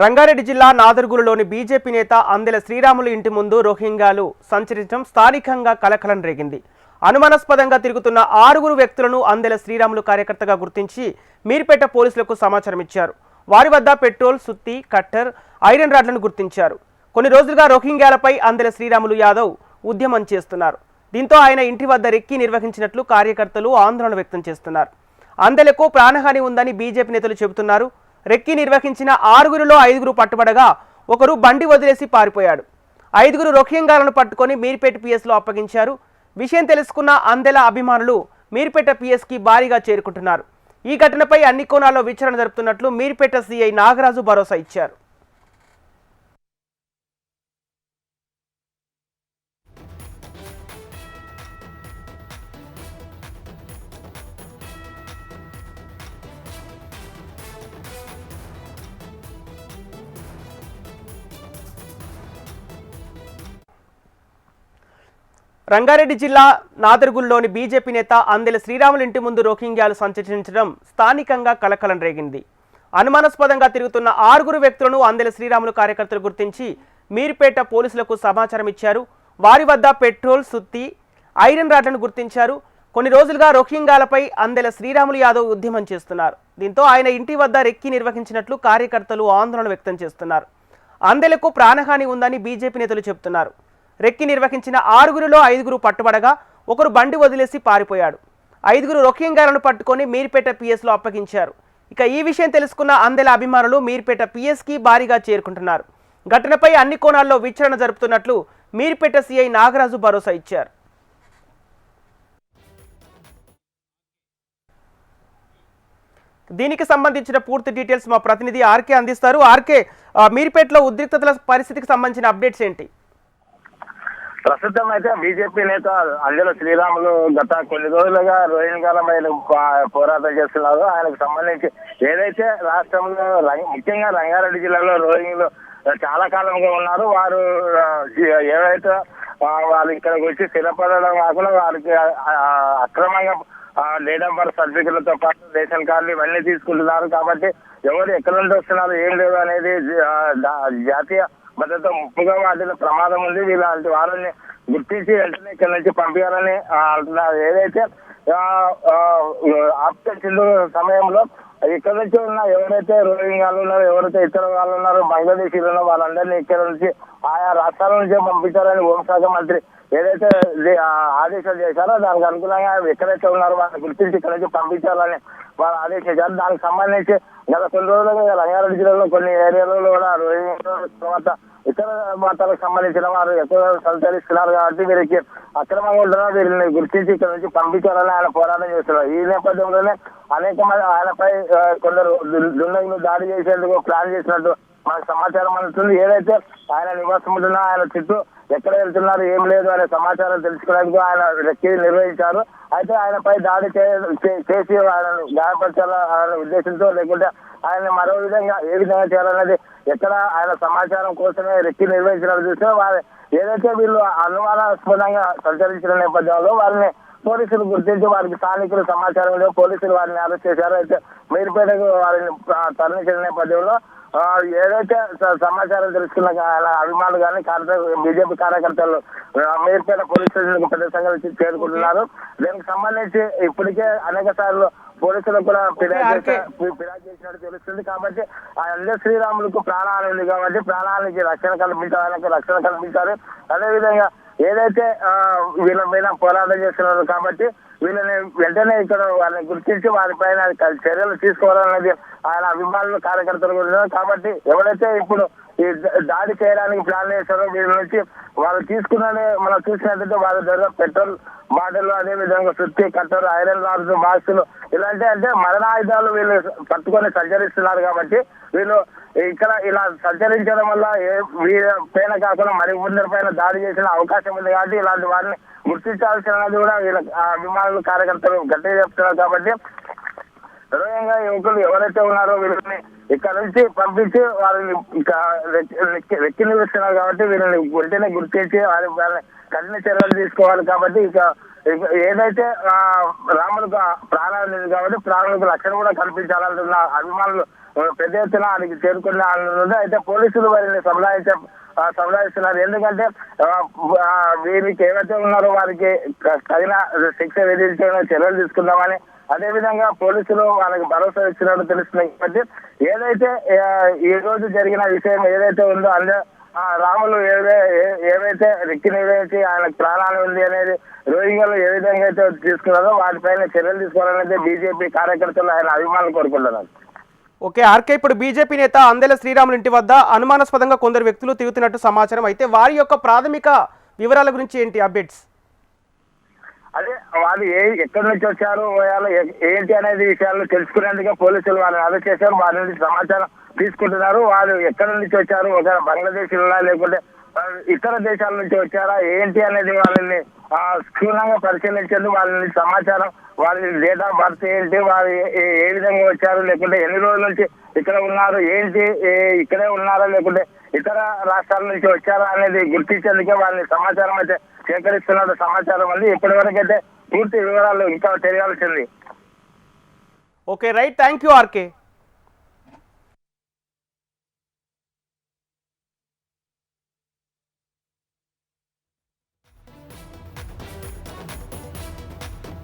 రంగారెడ్డి జిల్లా నాదర్గూలులోని బీజేపీ నేత అందెల శ్రీరాములు ఇంటి ముందు రోహింగ్యాలు సంచరించడం స్థానికంగా కలకలం రేగింది. అనుమానాస్పదంగా తిరుగుతున్న 6 వ్యక్తులను అందెల శ్రీరాములు కార్యకర్తగా గుర్తించి మీర్పేట పోలీసులకు సమాచారం ఇచ్చారు. వారి వద్ద పెట్రోల్, సుత్తి, కట్టర్, ఐరన్ రాడ్లను గుర్తించారు. కొన్ని రోజులుగా రోహింగ్యాలపై అందెల శ్రీరాములు యాదవ్ ఉద్యమం చేస్తున్నారు. దీంతో ఆయన ఇంటి వద్ద రెక్కి నిర్వహించినట్లు కార్యకర్తలు ఆందోళన వ్యక్తం చేస్తున్నారు. అందెలకు ప్రాణహాని ఉందని బీజేపీ నేతలు చెబుతున్నారు. రెక్కి నిర్వహించిన 6లో 5 పట్టుబడగా ఒకరు బండి వదిలేసి పారిపోయాడు. 5 రోహింగ్యాలను పట్టుకొని మీర్పేట పిఎస్లో అప్పగించారు. విషయం తెలుసుకున్న అందెల అభిమానులు మీర్పేట పిఎస్కి భారీగా చేరుకుంటున్నారు. ఈ ఘటనపై అన్ని కోణాల్లో విచారణ జరుపుతున్నట్లు మీర్పేట సిఐ నాగరాజు భరోసా ఇచ్చారు. రంగారెడ్డి జిల్లా నాదర్గూలులోని బీజేపీ నేత అందెల శ్రీరాములు ఇంటి ముందు రోహింగ్యాలు సంచరించడం స్థానికంగా కలకలం రేగింది. అనుమానాస్పదంగా తిరుగుతున్న 6 వ్యక్తులను అందెల శ్రీరాములు కార్యకర్తలు గుర్తించి మీర్పేట పోలీసులకు సమాచారం ఇచ్చారు. వారి వద్ద పెట్రోల్, సుత్తి, ఐరన్ రాడ్లను గుర్తించారు. కొన్ని రోజులుగా రోహింగ్యాలపై అందెల శ్రీరాములు యాదవ్ ఉద్యమం చేస్తున్నారు. దీంతో ఆయన ఇంటి వద్ద రెక్కి నిర్వహించినట్లు కార్యకర్తలు ఆందోళన వ్యక్తం చేస్తున్నారు. అందెలకు ప్రాణహాని ఉందని బీజేపీ నేతలు చెబుతున్నారు. రెక్కి నిర్వహించిన 6లో 5 పట్టుబడగా ఒకరు బండి వదిలేసి పారిపోయాడు. 5 రోహింగ్యాలను పట్టుకొని మీర్పేట పిఎస్లో అప్పగించారు. ఇక ఈ విషయం తెలుసుకున్న అందెల అభిమానులు మీర్పేట పిఎస్కి భారీగా చేరుకుంటున్నారు. ఘటనపై అన్ని కోణాల్లో విచారణ జరుపుతున్నట్లు మీర్పేట సిఐ నాగరాజు భరోసా ఇచ్చారు. దీనికి సంబంధించిన పూర్తి డీటెయిల్స్ మా ప్రతినిధి ఆర్కే అందిస్తారు. ఆర్కే, మీర్పేటలో ఉద్రిక్తతల పరిస్థితికి సంబంధించిన అప్డేట్స్ ఏంటి? ప్రస్తుతం అయితే బీజేపీ నేత అందెల శ్రీరాములు గత కొన్ని రోజులుగా రోహింగ్యాల మీద పోరాటం చేస్తున్నారు. ఆయనకు సంబంధించి ఏదైతే రాష్ట్రంలో ముఖ్యంగా రంగారెడ్డి జిల్లాలో రోహింగ్యాలు చాలా కాలంగా ఉన్నారు. వారు ఏవైతే వాళ్ళు ఇక్కడికి వచ్చి స్థిరపడడం కాకుండా వారికి అక్రమంగా డేట్ ఆఫ్ బర్త్ సర్టిఫికెట్లతో పాటు రేషన్ కార్డులు ఇవన్నీ తీసుకుంటున్నారు. కాబట్టి ఎవరు ఎక్కడి నుండి వస్తున్నారు ఏం లేదు అనేది జాతీయ భద్రత ముప్పుగా వాటిలో ప్రమాదం ఉంది. వీళ్ళంటి వాళ్ళని గుర్తించి వెంటనే ఇక్కడ నుంచి పంపించాలని అంటున్నారు. ఏదైతే ఆప్షన్ సింధు సమయంలో ఇక్కడ నుంచి ఉన్న ఎవరైతే రోహింగ్యాలు ఉన్నారో, ఎవరైతే ఇతర వాళ్ళు ఉన్నారో, బంగ్లాదేశీలు ఉన్నారో వాళ్ళందరినీ ఇక్కడ నుంచి ఆయా రాష్ట్రాల నుంచే పంపించాలని హోంశాఖ మంత్రి ఏదైతే ఆదేశాలు చేశారో దానికి అనుగుణంగా ఎక్కడైతే ఉన్నారో వాళ్ళని గుర్తించి ఇక్కడ నుంచి పంపించాలని వాళ్ళు ఆదేశించారు. దానికి సంబంధించి గత కొన్ని రోజులుగా రంగారెడ్డి జిల్లాలో కొన్ని ఏరియాలలో కూడా రోహింగ్యాల తర్వాత ఇతర మతాలకు సంబంధించిన వారు ఎక్కువ సంచరిస్తున్నారు. కాబట్టి వీరికి అక్రమంగా ఉంటున్నారు. వీరిని గుర్తించి ఇక్కడ నుంచి పంపించాలని ఆయన పోరాటం చేస్తున్నారు. ఈ నేపథ్యంలోనే అనేక మంది ఆయనపై కొందరు దుండగులు దాడి చేసేందుకు ప్లాన్ చేసినట్టు మనకు సమాచారం అందుతుంది. ఏదైతే ఆయన నివాసం ఉంటున్నా ఆయన చుట్టూ ఎక్కడ వెళ్తున్నారు ఏం లేదు అనే సమాచారం తెలుసుకోవడానికి ఆయన రెక్కి నిర్వహించారు. అయితే ఆయనపై దాడి చేసి ఆయనను గాయపరచాలనే ఉద్దేశంతో, లేకుంటే ఆయన మరో విధంగా ఏ విధంగా చేయాలనేది ఎక్కడ ఆయన సమాచారం కోసమే రెక్కి నిర్వహించినట్టు చూస్తే వారి ఏదైతే వీళ్ళు అనుమానాస్పదంగా సంచరించిన నేపథ్యంలో వారిని పోలీసులు గుర్తించి వారికి స్థానికులు సమాచారం పోలీసులు వారిని అరెస్ట్ చేశారు. అయితే మీర్పేటకు వారిని తరలించిన నేపథ్యంలో ఏదైతే సమాచారం తెలుసుకున్న అభిమానులు కానీ బీజేపీ కార్యకర్తలు మీర్పేట పోలీస్ స్టేషన్ పెద్ద సంఖ్యలో చేరుకుంటున్నారు. దీనికి సంబంధించి ఇప్పటికే అనేక సార్లు పోలీసులకు కూడా ఫిర్యాదు చేసినట్టు తెలుస్తుంది. కాబట్టి ఆ అందెల శ్రీరాములకు ప్రాణహాని ఉంది కాబట్టి ప్రాణానికి రక్షణ కల్పించారు. అదేవిధంగా ఏదైతే వీళ్ళ మీద పోరాటం చేస్తున్నారు కాబట్టి వీళ్ళని వెంటనే ఇక్కడ వాళ్ళని గుర్తించి వారిపైన చర్యలు తీసుకోవాలన్నది ఆయన అభిమానులు కార్యకర్తలు కూడా. కాబట్టి ఎవరైతే ఇప్పుడు ఈ దాడి చేయడానికి ప్లాన్ చేశారో వీళ్ళ నుంచి వాళ్ళు తీసుకున్నది మనం చూసినట్టయితే వాళ్ళ దగ్గర పెట్రోల్ బాటిల్, అదే విధంగా సుత్తి, కట్టర్, ఐరన్ రాడ్స్, బాక్సులు ఇలాంటి అంటే మరణాయుధాలు వీళ్ళు పట్టుకొని సంచరిస్తున్నారు. కాబట్టి వీళ్ళు ఇక్కడ ఇలా సంచరించడం వల్ల పైన కాకుండా మరి ముందరి పైన దాడి చేసిన అవకాశం ఉంది. కాబట్టి ఇలాంటి వారిని గుర్తించాల్సినది కూడా వీళ్ళ అభిమానులు కార్యకర్తలు గట్టిగా చెప్తున్నారు. కాబట్టి రోహింగ్యా యువకులు ఎవరైతే ఉన్నారో వీళ్ళని ఇక్కడ నుంచి పంపించి వారిని రెక్కి నిలుస్తున్నారు. కాబట్టి వీళ్ళని వెంటనే గుర్తించి వాళ్ళని కఠిన చర్యలు తీసుకోవాలి. కాబట్టి ఇక ఏదైతే రాములకు ప్రాణాలు లేదు కాబట్టి ప్రాణులకు రక్షణ కూడా కల్పించాలంటున్న అభిమానులు పెద్ద ఎత్తున ఆయనకి చేరుకున్న అయితే పోలీసులు వారిని సంలాయిస్తున్నారు. ఎందుకంటే వీరికి ఏవైతే ఉన్నారో వారికి తగిన శిక్ష విధించడం చర్యలు తీసుకుందామని, అదేవిధంగా పోలీసులు వాళ్ళకి భరోసా ఇచ్చినట్టు తెలుస్తుంది. కాబట్టి ఏదైతే ఈ రోజు జరిగిన విషయం ఏదైతే ఉందో అందులో రాములు ఏవైతే రెక్కి నిర్వహించి ఆయన ప్రాణాలు ఉంది అనేది రోహింగ్యాలు ఏ విధంగా అయితే తీసుకున్నారో వాటిపైన చర్యలు తీసుకోవాలనేది బీజేపీ కార్యకర్తలు ఆయన అభిమానులు కోరుకుంటున్నారు. ఓకే ఆర్కే, ఇప్పుడు బీజేపీ నేత అందెల శ్రీరాములు ఇంటి వద్ద అనుమానాస్పదంగా కొందరు వ్యక్తులు తిరుగుతున్నట్టు సమాచారం. అయితే వారి యొక్క ప్రాథమిక వివరాల గురించి ఏంటి అప్డేట్స్? అదే వాళ్ళు ఎక్కడి నుంచి వచ్చారు, ఏంటి అనేది విషయాలు తెలుసుకునేందుకు పోలీసులు వాళ్ళని అరెస్ట్ చేశారు. వారి నుంచి సమాచారం తీసుకుంటున్నారు. వాళ్ళు ఎక్కడి నుంచి వచ్చారు, ఒక బంగ్లాదేశ్ లేకుంటే ఇతర దేశాల నుంచి వచ్చారా ఏంటి అనేది వాళ్ళని క్షుణ్ణంగా పరిశీలించేందుకు వాళ్ళ నుంచి సమాచారం, వాళ్ళ డేట్ ఆఫ్ బర్త్ ఏంటి, వారు ఏ విధంగా వచ్చారు, లేకుంటే ఎన్ని రోజుల నుంచి ఇక్కడ ఉన్నారు, ఏంటి ఇక్కడే ఉన్నారా లేకుంటే ఇతర రాష్ట్రాల నుంచి వచ్చారా అనేది గుర్తించేందుకే వాళ్ళని సమాచారం అయితే సేకరిస్తున్న సమాచారం ఉంది. ఇప్పటి వరకు అయితే పూర్తి వివరాలు ఇంకా తెలియాల్సింది. Okay right, thank you RK.